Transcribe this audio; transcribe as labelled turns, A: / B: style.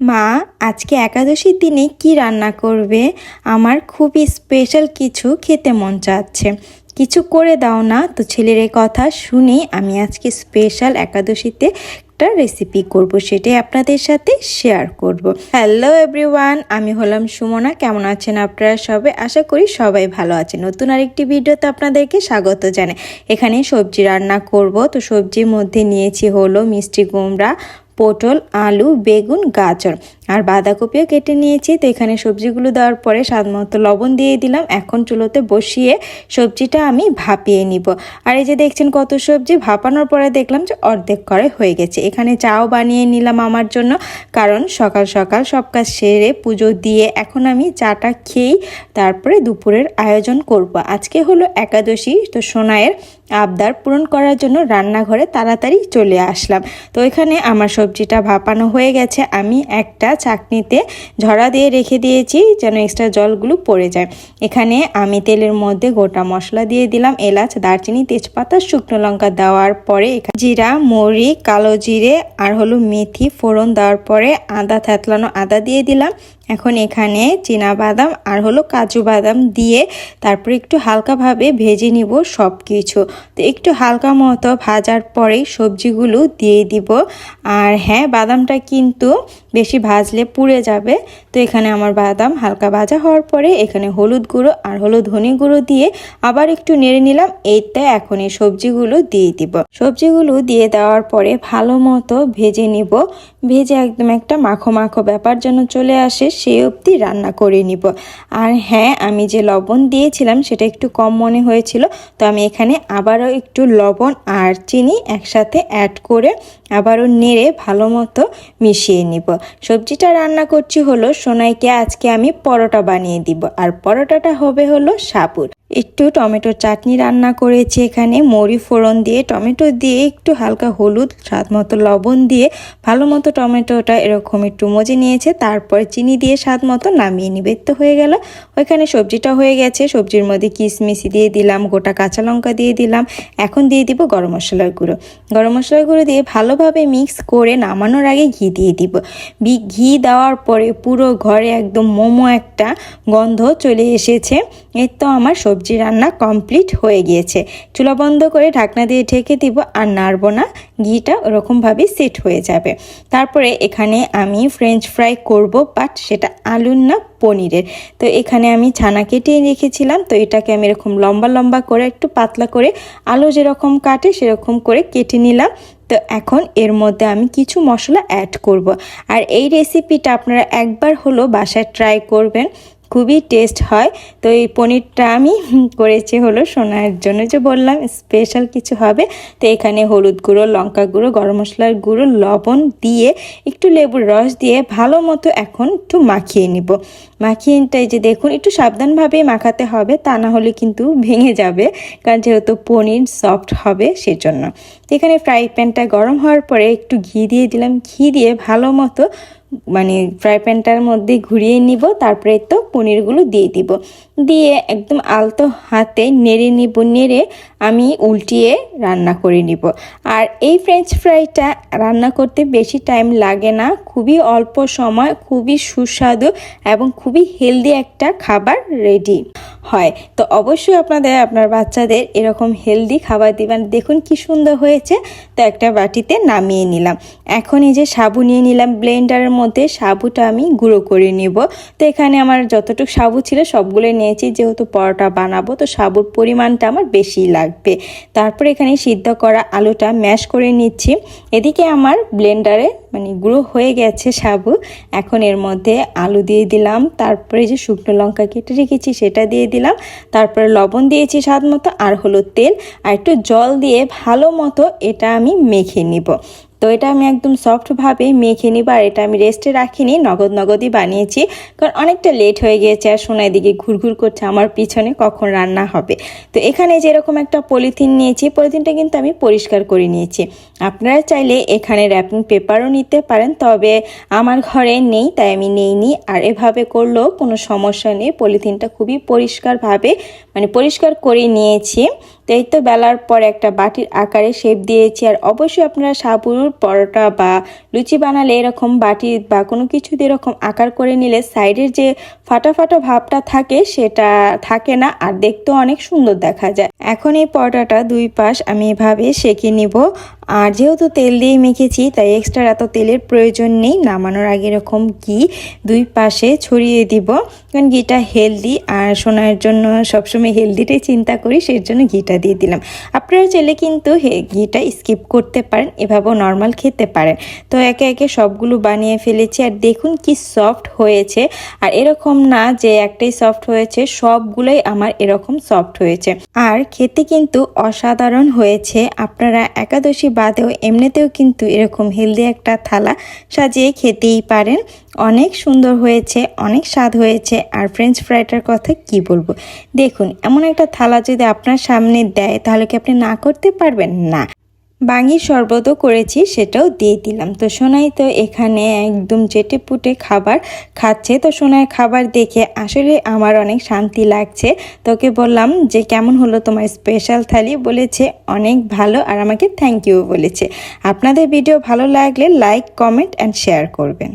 A: মা আজকে একাদশীর দিনে কি রান্না করবে? আমার খুবই স্পেশাল কিছু খেতে মন চাচ্ছে, কিছু করে দাও না। তো ছেলের এই কথা শুনে আমি আজকে স্পেশাল একাদশীতে একটা রেসিপি করব, সেটাই আপনাদের সাথে শেয়ার করব। হ্যালো এভরিওয়ান, আমি হলাম সুমনা। কেমন আছেন আপনারা সবাই? আশা করি সবাই ভালো আছেন। নতুন আরেকটি ভিডিওতে আপনাদেরকে স্বাগত জানাই। এখানে সবজি রান্না করব। তো সবজির মধ্যে নিয়েছি হলো মিষ্টি কুমড়া, পটল, আলু, বেগুন, গাজর আর বাঁধাকপিও কেটে নিয়েছি। তো এখানে সবজিগুলো দেওয়ার পরে স্বাদ মতো লবণ দিয়ে দিলাম। এখন চুলোতে বসিয়ে সবজিটা আমি ভাপিয়ে নিব। আর এই যে দেখছেন কত সবজি ভাপানোর পরে দেখলাম যে অর্ধেক করে হয়ে গেছে। এখানে চাও বানিয়ে নিলাম আমার জন্য, কারণ সকাল সকাল সব কাজ সেরে পুজো দিয়ে এখন আমি চাটা খেয়েই তারপরে দুপুরের আয়োজন করব। আজকে হলো একাদশী, তো সোনাইয়ের আবদার পূরণ করার জন্য রান্নাঘরে তাড়াতাড়ি চলে আসলাম। তো এখানে আমার সবজিটা ভাপানো হয়ে গেছে। আমি একটা চাকনিতে ঝরা দিয়ে রেখে দিয়েছি যেন এক্সট্রা জলগুলো পড়ে যায়। এখানে আমি তেলের মধ্যে গোটা মশলা দিয়ে দিলাম, এলাচ, দারচিনি, তেজপাতা, শুকনো লঙ্কা দেওয়ার পরে জিরা, মৌরি, কালো জিরে আর হলো মেথি ফোড়ন দেওয়ার পরে আদা থেতলানো আদা দিয়ে দিলাম। এখন এখানে চীনা বাদাম আর হলো কাজু বাদাম দিয়ে তারপরে একটু হালকাভাবে ভেজে নিব সব কিছু। তো একটু হালকা মতো ভাজার পরেই সবজিগুলো দিয়ে দিব। আর হ্যাঁ, বাদামটা কিন্তু বেশি ভাজলে পুড়ে যাবে। তো এখানে আমার বাদাম হালকা ভাজা হওয়ার পরে এখানে হলুদ গুঁড়ো আর হলো ধনে গুঁড়ো দিয়ে আবার একটু নেড়ে নিলাম। এইটা এখন এই সবজিগুলো দিয়ে দিব। সবজিগুলো দিয়ে দেওয়ার পরে ভালো মতো ভেজে নিব। ভেজে একদম একটা মাখো মাখো ব্যাপার যেন চলে আসে সেই অবধি রান্না করে নিব। আর হ্যাঁ, আমি যে লবণ দিয়েছিলাম সেটা একটু কম মনে হয়েছিল, তো আমি এখানে আবারও একটু লবণ আর চিনি একসাথে অ্যাড করে আবারও নেড়ে ভালো মতো মিশিয়ে নিব। সবজিটা রান্না করছি হলো সোনাইকে আজকে আমি পরোটা বানিয়ে দিব, আর পরোটাটা হবে হলো সাবুর। একটু টমেটোর চাটনি রান্না করেছি এখানে মৌরি ফোড়ন দিয়ে, টমেটো দিয়ে একটু হালকা হলুদ, স্বাদ মতো লবণ দিয়ে ভালো মতো টমেটোটা এরকম একটু মজে নিয়েছে। তারপরে চিনি দিয়ে স্বাদ মতো নামিয়ে নিবে। তো হয়ে গেল, ওইখানে সবজিটা হয়ে গেছে। সবজির মধ্যে কিশমিশি দিয়ে দিলাম, গোটা কাঁচা লঙ্কা দিয়ে দিলাম। এখন দিয়ে দিব গরম মশলার গুঁড়ো। গরম মশলার গুঁড়ো দিয়ে ভালোভাবে মিক্স করে নামানোর আগে ঘি দিয়ে দিব। ঘি দেওয়ার পরে পুরো ঘরে একদম মোমো একটা গন্ধ চলে এসেছে। এই তো আমার সবজি রান্না কমপ্লিট হয়ে গিয়েছে। চুলা বন্ধ করে ঢাকনা দিয়ে ঢেকে দিব, আর নাড়বো না, ঘিটা ওরকমভাবেই সেট হয়ে যাবে। তারপরে এখানে আমি ফ্রেঞ্চ ফ্রাই করব, বাট সেটা আলুর না পনিরের। তো এখানে আমি ছানা কেটে রেখেছিলাম, তো এটাকে আমি এরকম লম্বা লম্বা করে একটু পাতলা করে আলু যেরকম কাটে সেরকম করে কেটে নিলাম। তো এখন এর মধ্যে আমি কিছু মশলা অ্যাড করব। আর এই রেসিপিটা আপনারা একবার হলো বাসায় ট্রাই করবেন, খুবই টেস্ট হয়। তো এই পনিরটা আমি করেছি হলো সোনার জন্য, যে বললাম স্পেশাল কিছু হবে। তো এখানে হলুদ গুঁড়ো, লঙ্কা গুঁড়ো, গরম মশলার গুঁড়ো, লবণ দিয়ে একটু লেবুর রস দিয়ে ভালো মতো এখন একটু মাখিয়ে নিব। মাখিয়েটাই যে দেখুন একটু সাবধানভাবে মাখাতে হবে, তা না হলে কিন্তু ভেঙে যাবে, কারণ যেহেতু পনির সফট হবে সেজন্য। তো এখানে ফ্রাই প্যানটা গরম হওয়ার পরে একটু ঘি দিয়ে দিলাম। ঘি দিয়ে ভালো মতো ফ্রাই প্যানটার মধ্যে ঘুরিয়ে নিব। তারপরে তো পনিরগুলো দিয়ে দিব, দিয়ে একদম আলতো হাতে নেড়ে নিব। নেড়ে আমি উল্টিয়ে রান্না করে নিব। আর এই ফ্রেঞ্চ ফ্রাইটা রান্না করতে বেশি টাইম লাগে না, খুবই অল্প সময়, খুবই সুস্বাদু এবং খুবই হেলদি একটা খাবার রেডি হয়। তো অবশ্যই আপনার বাচ্চাদের এরকম হেলদি খাবার দিবেন। দেখুন কি সুন্দর হয়েছে। তো একটা বাটিতে নামিয়ে নিলাম। এখন এই যে সাবু নিয়ে নিলাম ব্লেন্ডারের মধ্যে, সাবুটা আমি গুঁড়ো করে নিব। তো এখানে আমার যতটুকু সাবু ছিল সবগুলো নিয়েছি, যেহেতু পরোটা বানাবো তো সাবুর পরিমাণটা আমার বেশি লাগবে। তারপর এখানে সিদ্ধ করা আলুটা ম্যাশ করে নিচ্ছি। এদিকে আমার ব্লেন্ডারে গুঁড়ো হয়ে গেছে সাবু। এখন এর মধ্যে আলু দিয়ে দিলাম, তারপরে যে শুকনো লঙ্কা কেটে রেখেছি সেটা দিয়ে দিলাম, তারপরে লবণ দিয়েছি স্বাদ মতো, আর হলো তেল আর একটু জল দিয়ে ভালো মতো এটা আমি মেখে নিব। তো এটা আমি একদম সফটভাবে মেখে নিব। আর এটা আমি রেস্টে রাখিনি, নগদই বানিয়েছি, কারণ অনেকটা লেট হয়ে গিয়েছে আর সোনা এদিকে ঘুরঘুর করছে আমার পিছনে কখন রান্না হবে। তো এখানে যেরকম একটা পলিথিন নিয়েছি, পলিথিনটা কিন্তু আমি পরিষ্কার করে নিয়েছি। আপনারা চাইলে এখানে র্যাপিং পেপারও নিতে পারেন, তবে আমার ঘরে নেই তাই আমি নেইনি। আর এভাবে করলেও কোনো সমস্যা নেই, পলিথিনটা খুবই পরিষ্কারভাবে মানে পরিষ্কার করে নিয়েছি। তো এই তো বেলার পর একটা বাটির আকারে শেপ দিয়েছি। আর অবশ্যই আপনারা সাবুর পরোটা বা লুচি বানালে এরকম বাটি বা কোনো কিছু দিয়ে এরকম আকার করে নিলে সাইডের যে ফাটা ফাটা ভাবটা থাকে সেটা থাকে না, আর দেখতেও অনেক সুন্দর দেখা যায়। এখন এই পরোটাটা দুই পাশ আমি এভাবে সেঁকে নিব। আর যেহেতু তেল দিয়ে মেখেছি তাই এক্সট্রা এত তেলের প্রয়োজন নেই। নামানোর আগে এরকম ঘি দুই পাশে ছড়িয়ে দিব, কারণ ঘিটা হেলদি আর সোনার জন্য সবসময় হেলদিটাই চিন্তা করি, সেই জন্য ঘিটা দিয়ে দিলাম। আপনারা চাইলে কিন্তু ঘিটা স্কিপ করতে পারেন, এভাবেও নর্মাল খেতে পারেন। তো একে একে সবগুলো বানিয়ে ফেলেছি আর দেখুন কি সফট হয়েছে। আর এরকম না যে একটাই সফট হয়েছে, সবগুলোই আমার এরকম সফট হয়েছে আর খেতে কিন্তু অসাধারণ হয়েছে। আপনারা একাদশী বাদেও এমনিতেও কিন্তু এরকম হেলদি একটা থালা সাজিয়ে খেতেই পারেন। অনেক সুন্দর হয়েছে, অনেক স্বাদ হয়েছে। আর ফ্রেঞ্চ ফ্রাইটার কথা কি বলবো, দেখুন এমন একটা থালা যদি আপনার সামনে দেয় তাহলে কি আপনি না করতে পারবেন? না। বাঙির শরবতও করেছি, সেটাও দিয়ে দিলাম। তো সোনাই তো এখানে একদম চেটে পুটে খাবার খাচ্ছে। তো সোনার খাবার দেখে আসলে আমার অনেক শান্তি লাগছে। তোকে বললাম যে কেমন হলো তোমার স্পেশাল থালি, বলেছে অনেক ভালো আর আমাকে থ্যাংক ইউ বলেছে। আপনাদের ভিডিও ভালো লাগলে লাইক, কমেন্ট অ্যান্ড শেয়ার করবেন।